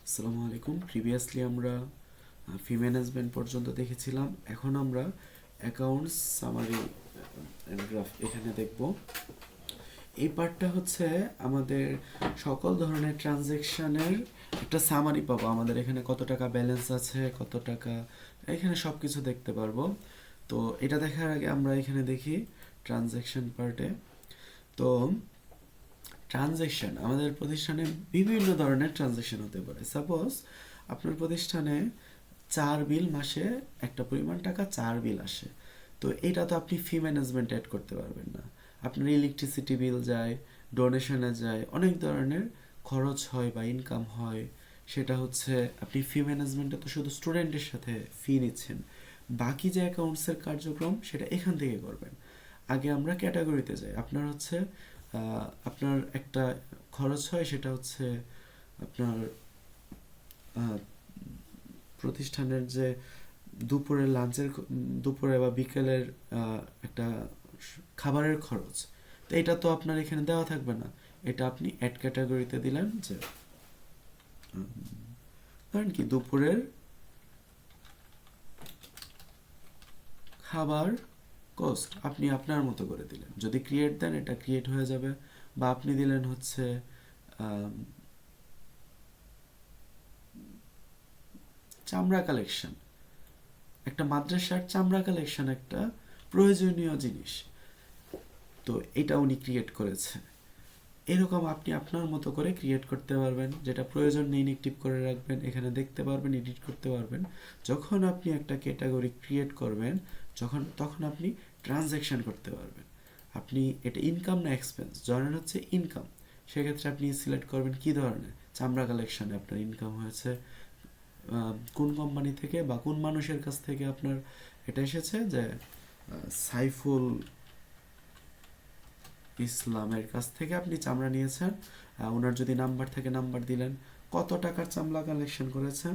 আসসালামু আলাইকুম। প্রিভিয়াসলি আমরা ফি ম্যানেজমেন্ট পর্যন্ত দেখেছিলাম। এখন আমরা অ্যাকাউন্টস সামারি গ্রাফ এখানে দেখব। এই পার্টটা হচ্ছে আমাদের সকল ধরনের ট্রানজ্যাকশানের একটা সামারি পাবো। আমাদের এখানে কত টাকা ব্যালেন্স আছে, কত টাকা, এখানে সব কিছু দেখতে পারবো। তো এটা দেখার আগে আমরা এখানে দেখি ট্রানজ্যাকশন পার্টে। তো ট্রানজ্যাকশন আমাদের প্রতিষ্ঠানে বিভিন্ন ধরনের ট্রানজ্যাকশন হতে পারে। সাপোজ আপনার প্রতিষ্ঠানে 4 বিল, মাসে একটা পরিমাণ টাকা 4 বিল আসে। তো এটা তো আপনি ফি ম্যানেজমেন্ট অ্যাড করতে পারবেন না। আপনার ইলেকট্রিসিটি বিল যায়, ডোনেশনে যায়, অনেক ধরনের খরচ হয় বা ইনকাম হয়। সেটা হচ্ছে আপনি ফি ম্যানেজমেন্টে তো শুধু স্টুডেন্টের সাথে ফি নিচ্ছেন, বাকি যে অ্যাকাউন্টসের কার্যক্রম সেটা এখান থেকে করবেন। আগে আমরা ক্যাটাগরিতে যাই। আপনার হচ্ছে আপনার একটা খরচ হয়, সেটা হচ্ছে আপনার আহ, প্রতিষ্ঠানের যে দুপুরের লাঞ্চের, দুপুরে বা বিকেলের একটা খাবারের খরচ। তো এটা তো আপনার এখানে দেওয়া থাকবে না। এটা আপনি অ্যাড ক্যাটাগরিতে দিলেন যে ধরেন কি দুপুরের খাবার কস্ট আপনি আপনার মতো করে দিলেন। যদি ক্রিয়েট দেন এটা ক্রিয়েট হয়ে যাবে। বা আপনি দিলেন হচ্ছে আম, চামড়া কালেকশন, একটা মাদ্রাসার চামড়া কালেকশন একটা প্রয়োজনীয় জিনিস। তো এটা উনি ক্রিয়েট করেছে। এরকম আপনি আপনার মতো করে ক্রিয়েট করতে পারবেন। যেটা প্রয়োজন নেই ইনএক্টিভ করে রাখবেন, এখানে দেখতে পারবেন, এডিট করতে পারবেন। যখন আপনি একটা ক্যাটাগরি ক্রিয়েট করবেন, তখন আপনি ট্রানজ্যাকশন করতে পারবেন। আপনি এটা ইনকাম না এক্সপেন্স, ধরেন হচ্ছে ইনকাম, সেক্ষেত্রে আপনি সিলেক্ট করবেন কি ধরনের চামড়া কালেকশনে আপনার ইনকাম হয়েছে, কোন কোম্পানি থেকে বা কোন মানুষের কাছ থেকে আপনার এটা এসেছে, যে সাইফুল ইসলামের কাছ থেকে আপনি চামড়া নিয়েছেন। ওনার যদি নাম্বার থাকে নাম্বার দিলেন। কত টাকার চামড়া কালেকশন করেছেন,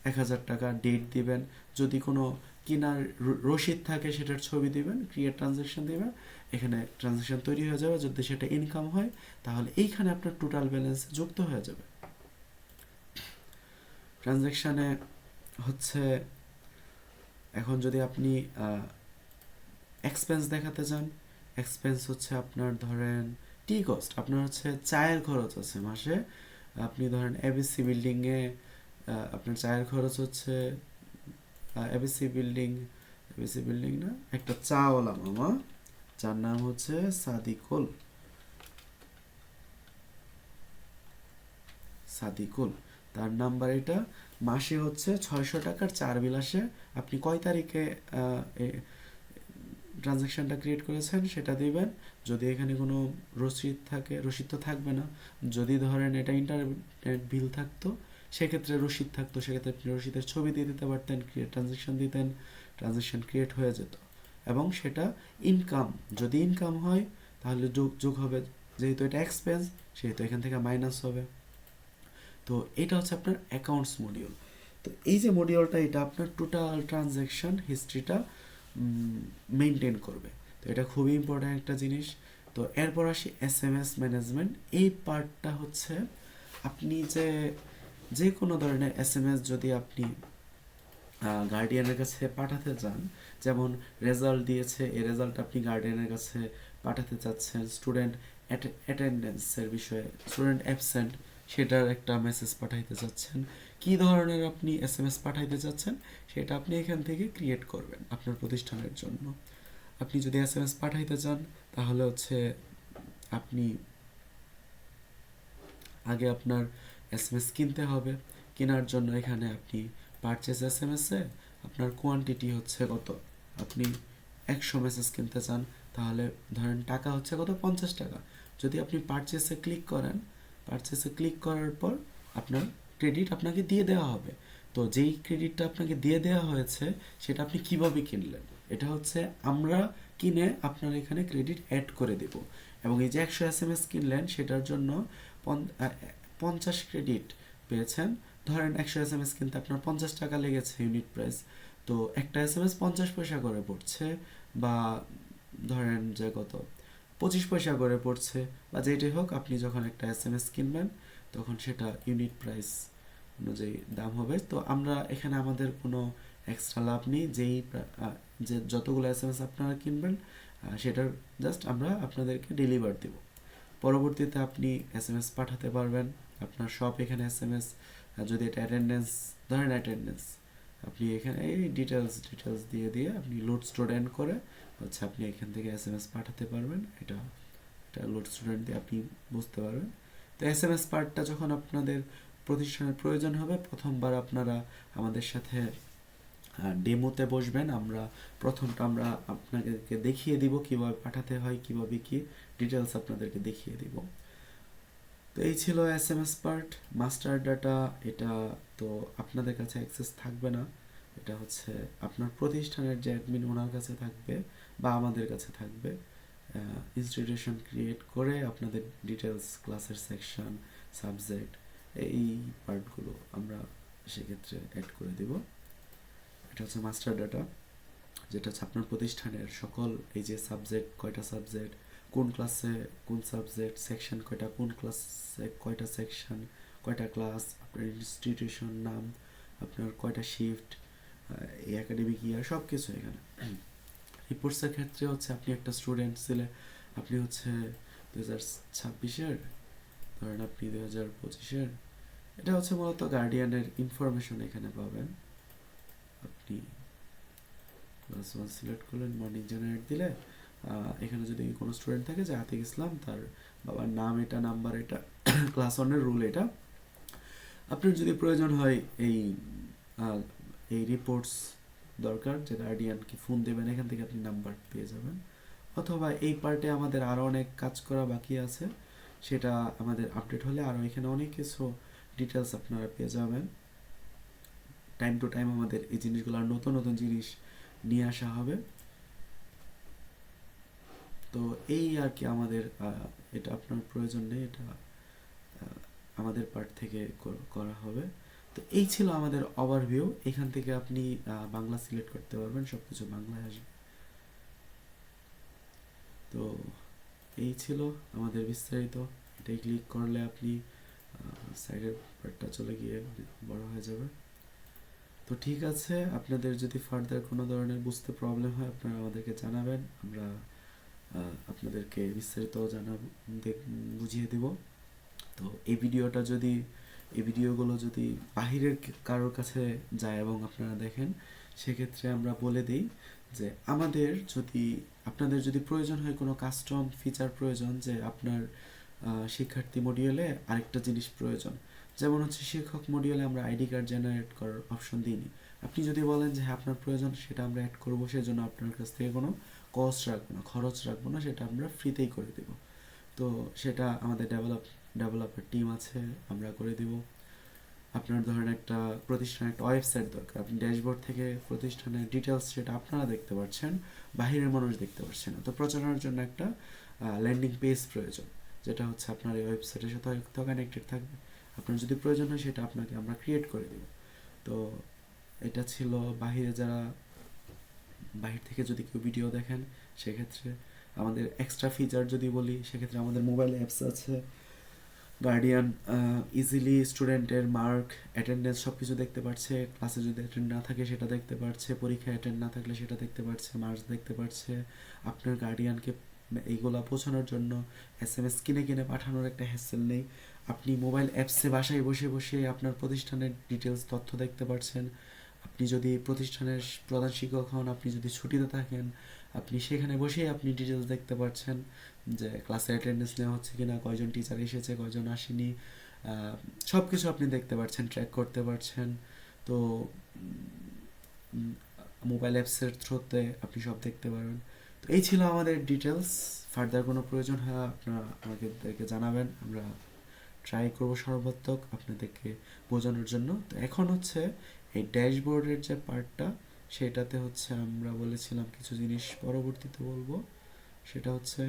1000 টাকা, ডেট দিবেন। যদি কোনো কিনার রসিদ থাকে সেটার ছবি দিবেন, ক্রিয়েট ট্রানজ্যাকশন দিবেন। এখানে ট্রানজ্যাকশন তৈরি হয়ে যাবে। যদি সেটা ইনকাম হয় তাহলে এইখানে আপনার টোটাল ব্যালেন্স যুক্ত হয়ে যাবে। ট্রানজ্যাকশানে হচ্ছে এখন যদি আপনি এক্সপেন্স দেখাতে চান, এক্সপেন্স হচ্ছে আপনার ধরেন টি কস্ট, আপনার হচ্ছে চায়ের খরচ আছে মাসে। আপনি ধরেন এবিসি বিল্ডিংয়ে আপনার চায়ের খরচ হচ্ছে এবিসি বিল্ডিং, এবিসি বিল্ডিং না, একটা চাওয়ালা মামা যার নাম হচ্ছে সাদিকুল, সাদিকুল তার নাম্বার এটা। মাসে হচ্ছে 600 টাকার 4 বিল আসে। আপনি কয় তারিখে ট্রানজ্যাকশানটা ক্রিয়েট করেছেন সেটা দিবেন। যদি এখানে কোনো রসিদ থাকে, রসিদ তো থাকবে না। যদি ধরেন এটা ইন্টারনেট বিল থাকতো সেক্ষেত্রে রসিদ থাকতো, সেক্ষেত্রে আপনি রসিদের ছবি দিয়ে দিতে পারতেন, ক্রিয়েট ট্রানজ্যাকশান দিতেন, ট্রানজ্যাকশান ক্রিয়েট হয়ে যেত। এবং সেটা ইনকাম, যদি ইনকাম হয় তাহলে যোগ যোগ হবে, যেহেতু এটা এক্সপেন্স সেহেতু এখান থেকে মাইনাস হবে। তো এটা হচ্ছে আপনার অ্যাকাউন্টস মডিউল। তো এই যে মডিউলটা, এটা আপনার টোটাল ট্রানজ্যাকশন হিস্ট্রিটা মেনটেন করবে। তো এটা খুবই ইম্পর্ট্যান্ট একটা জিনিস। তো এরপর আসি এস এম এস ম্যানেজমেন্ট। এই পার্টটা হচ্ছে আপনি যে যে কোনো ধরনের এস এম এস যদি আপনি গার্ডিয়ানের কাছে পাঠাতে চান, যেমন রেজাল্ট দিয়েছে, এই রেজাল্ট আপনি গার্ডিয়ানের কাছে পাঠাতে চাচ্ছেন, স্টুডেন্ট অ্যাটেন্ডেন্সের বিষয়ে, স্টুডেন্ট অ্যাবসেন্ট সেটার একটা মেসেজ পাঠাইতে চাচ্ছেন, কি ধরনের আপনি এস এম এস পাঠাইতে চাচ্ছেন সেটা আপনি এখান থেকে ক্রিয়েট করবেন আপনার প্রতিষ্ঠানের জন্য। আপনি যদি এস এম এস পাঠাইতে চান তাহলে হচ্ছে আপনি আগে আপনার এস এম এস কিনতে হবে। কেনার জন্য এখানে আপনি পারচেস এস এম এসে আপনার কোয়ান্টিটি হচ্ছে কত, আপনি 100 মেসেজ কিনতে চান তাহলে ধরেন টাকা হচ্ছে কত, 50 টাকা। যদি আপনি পারচেসে ক্লিক করেন, পারচেসে ক্লিক করার পর আপনার ক্রেডিট আপনাকে দিয়ে দেওয়া হবে। তো যেই ক্রেডিটটা আপনাকে দিয়ে দেওয়া হয়েছে সেটা আপনি কিভাবে কিনলেন, এটা হচ্ছে আমরা কিনে আপনার এখানে ক্রেডিট অ্যাড করে দেব। এবং এই যে 100 এস এম এস কিনলেন সেটার জন্য 50 ক্রেডিট পেয়েছেন। ধরেন 100 এস এম এস কিনতে আপনার 50 টাকা লেগেছে ইউনিট প্রাইস। তো একটা এস এম এস 50 পয়সা করে পড়ছে, বা ধরেন যে কত 25 পয়সা করে পড়ছে, বা যেটাই হোক, আপনি যখন একটা এস এম এস কিনবেন তখন সেটা ইউনিট প্রাইস অনুযায়ী দাম হবে। তো আমরা এখানে আমাদের কোনো এক্সট্রা লাভ নেই, যে যতগুলো এসএমএস আপনারা কিনবেন সেটার জাস্ট আমরা আপনাদেরকে ডেলিভার দেব। পরবর্তীতে আপনি এসএমএস পাঠাতে পারবেন আপনার সব এখানে এসএমএস, যদি এটা অ্যাটেন্ডেন্স, ধরেন অ্যাটেন্ডেন্স, আপনি এখানে এই ডিটেলস দিয়ে দিয়ে আপনি লোড স্টুডেন্ট করে হচ্ছে আপনি এখান থেকে এসএমএস পাঠাতে পারবেন। এটা লোড স্টুডেন্ট দিয়ে আপনি বুঝতে পারবেন। তো এসএমএস পার্টটা যখন আপনাদের প্রতিষ্ঠানের প্রয়োজন হবে, প্রথমবার আপনারা আমাদের সাথে ডেমোতে বসবেন। প্রথমটা আমরা আপনাদেরকে দেখিয়ে দিব কিভাবে পাঠাতে হয়, কিভাবে কি ডিটেলস আপনাদেরকে দেখিয়ে দিব। তো এই ছিল এসএমএস পার্ট। মাস্টার ডাটা, এটা তো আপনাদের কাছে অ্যাক্সেস থাকবে না, এটা হচ্ছে আপনার প্রতিষ্ঠানের যে অ্যাডমিন ওনার কাছে থাকবে বা আমাদের কাছে থাকবে। ইনস্টিটিউশন ক্রিয়েট করে আপনাদের ডিটেলস, ক্লাসের সেকশন, সাবজেক্ট, এই পার্টগুলো আমরা সেক্ষেত্রে অ্যাড করে দিব। এটা হচ্ছে মাস্টার ডাটা, যেটা হচ্ছে আপনার প্রতিষ্ঠানের সকল এই যে সাবজেক্ট, কয়টা সাবজেক্ট, কোন ক্লাসে কোন সাবজেক্ট, সেকশন কয়টা, কোন ক্লাসে কয়টা সেকশন, কয়টা ক্লাস, আপনার ইনস্টিটিউশন নাম, আপনার কয়টা শিফট, এই একাডেমিক ইয়ার, সব কিছু এখানে। রিপোর্টসের ক্ষেত্রে হচ্ছে আপনি একটা স্টুডেন্ট ছিলে, আপনি হচ্ছে 2026-এর, ধরেন আপনি 2025-এর, এটা হচ্ছে মূলত গার্ডিয়ানের ইনফরমেশন এখানে পাবেন। আপনি ক্লাস 1 সিলেক্ট করলেন, মর্নিং জেনারেট দিলে এখানে যদি কোনো স্টুডেন্ট থাকে যে আতিক ইসলাম, তার বাবার নাম এটা, নাম্বার এটা, ক্লাস 1-এর রুল এটা। আপনার যদি প্রয়োজন হয় এই রিপোর্টস দরকার, যে গার্ডিয়ানকে ফোন দেবেন, এখান থেকে আপনি নাম্বার পেয়ে যাবেন। অথবা এই পার্টে আমাদের আরও অনেক কাজ করা বাকি আছে, সেটা আমাদের আপডেট হলে আরও এখানে অনেক কিছু ডিটেলস আপনারা পেয়ে যাবেন। টাইম টু টাইম আমাদের এই জিনিসগুলো, নতুন নতুন জিনিস নিয়ে আসা হবে। তো এই আর কি আমাদের, এটা আপনার প্রয়োজন নেই, এটা আমাদের পার্ট থেকে করা হবে। তো এই ছিল আমাদের ওভারভিউ। এখান থেকে আপনি বাংলা সিলেক্ট করতে পারবেন, সব কিছু বাংলায় আসবে। তো এই ছিল আমাদের বিস্তারিত। এটাই ক্লিক করলে আপনি সাইডের পার্টটা চলে গিয়ে বড় হয়ে যাবে। তো ঠিক আছে, আপনাদের যদি ফার্দার কোনো ধরনের বুঝতে প্রবলেম হয় আপনারা আমাদেরকে জানাবেন, আমরা আপনাদেরকে বিস্তারিত বুঝিয়ে দেব। তো এই ভিডিওগুলো যদি বাহিরের কারোর কাছে যায় এবং আপনারা দেখেন, সেক্ষেত্রে আমরা বলে দিই যে আপনাদের যদি প্রয়োজন হয় কোনো কাস্টম ফিচার প্রয়োজন, যে আপনার শিক্ষার্থী মডিউলে আরেকটা জিনিস প্রয়োজন, যেমন হচ্ছে শিক্ষক মডিউলে আমরা আইডি কার্ড জেনারেট করার অপশন দিইনি। আপনি যদি বলেন যে হ্যাঁ আপনার প্রয়োজন, সেটা আমরা অ্যাড করবো, সেজন্য আপনার কাছ থেকে কোনো কস্ট রাখবো না, খরচ রাখবো না, সেটা আমরা ফ্রিতেই করে দেব। তো সেটা আমাদের ডেভেলপার টিম আছে, আমরা করে দিব। আপনার ধরেন একটা প্রতিষ্ঠানের একটা ওয়েবসাইট দরকার, আপনি ড্যাশবোর্ড থেকে প্রতিষ্ঠানের ডিটেলস সেটা আপনারা দেখতে পাচ্ছেন, বাহিরের মানুষ দেখতে পাচ্ছেন না। তো প্রচারণার জন্য একটা ল্যান্ডিং পেজ প্রয়োজন, যেটা হচ্ছে আপনার এই ওয়েবসাইটের সাথে হয়তো কানেক্টেড থাকবে। আপনার যদি প্রয়োজন হয় সেটা আপনাকে আমরা ক্রিয়েট করে দেব। তো এটা ছিল বাহির থেকে যদি কেউ ভিডিও দেখেন, সেক্ষেত্রে আমাদের এক্সট্রা ফিচার যদি বলি, সেক্ষেত্রে আমাদের মোবাইল অ্যাপস আছে। গার্ডিয়ান ইজিলি স্টুডেন্টের মার্ক, অ্যাটেন্ডেন্স সব কিছু দেখতে পারছে, ক্লাসে যদি অ্যাটেন্ড না থাকে সেটা দেখতে পারছে, পরীক্ষায় অ্যাটেন্ড না থাকলে সেটা দেখতে পারছে, মার্কস দেখতে পারছে। আপনার গার্ডিয়ানকে এইগুলা পৌঁছানোর জন্য এসএমএস কিনে পাঠানোর একটা হ্যাসেল নেই। আপনি মোবাইল অ্যাপসে বাসায় বসে বসে আপনার প্রতিষ্ঠানের ডিটেলস, তথ্য দেখতে পারছেন। আপনি যদি প্রতিষ্ঠানের প্রধান শিক্ষক হন, আপনি যদি ছুটিতে থাকেন, আপনি সেখানে বসেই আপনি ডিটেলস দেখতে পাচ্ছেন, যে ক্লাসে অ্যাটেন্ডেন্স নেওয়া হচ্ছে কিনা, কয়জন টিচার এসেছে, কয়জন আসেনি, সব কিছু আপনি দেখতে পাচ্ছেন, ট্র্যাক করতে পারছেন। তো মোবাইল অ্যাপসের থ্রুতে আপনি সব দেখতে পারবেন। তো এই ছিল আমাদের ডিটেলস। ফার্দার কোনো প্রয়োজন হয় আপনারা আমাদেরকে জানাবেন, আমরা ট্রাই করবো সর্বাত্মক আপনাদেরকে বোঝানোর জন্য। তো এখন হচ্ছে এই ড্যাশবোর্ডের যে পার্টটা, সেটাতে হচ্ছে আমরা বলেছিলাম কিছু জিনিস পরবর্তীতে বলবো। সেটা হচ্ছে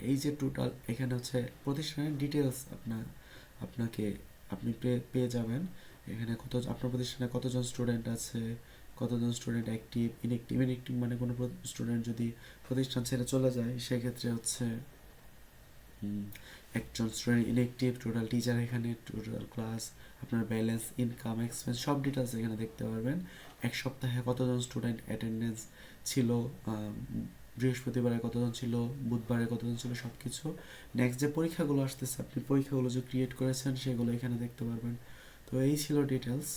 এই যে টোটাল এখানে হচ্ছে প্রতিষ্ঠানের ডিটেলস আপনি পেয়ে যাবেন। এখানে আপনার প্রতিষ্ঠানে কতজন স্টুডেন্ট আছে, কতজন স্টুডেন্ট অ্যাক্টিভ, ইনঅ্যাক্টিভ মানে কোনো স্টুডেন্ট যদি প্রতিষ্ঠান ছেড়ে চলে যায়, সেক্ষেত্রে হচ্ছে একজন স্টুডেন্ট ইনএক্টিভ, টোটাল টিচার এখানে, টোটাল ক্লাস, আপনার ব্যালেন্স, ইনকাম, এক্সপেন্স সব ডিটেলস এখানে দেখতে পারবেন। এক সপ্তাহে কতজন স্টুডেন্ট অ্যাটেন্ডেন্স ছিল, বৃহস্পতিবারে কতজন ছিল, বুধবারে কতজন ছিল, সব কিছু। নেক্সট যে পরীক্ষাগুলো আসতেছে, আপনি পরীক্ষাগুলো যে ক্রিয়েট করেছেন সেগুলো এখানে দেখতে পারবেন। তো এই ছিল ডিটেলস।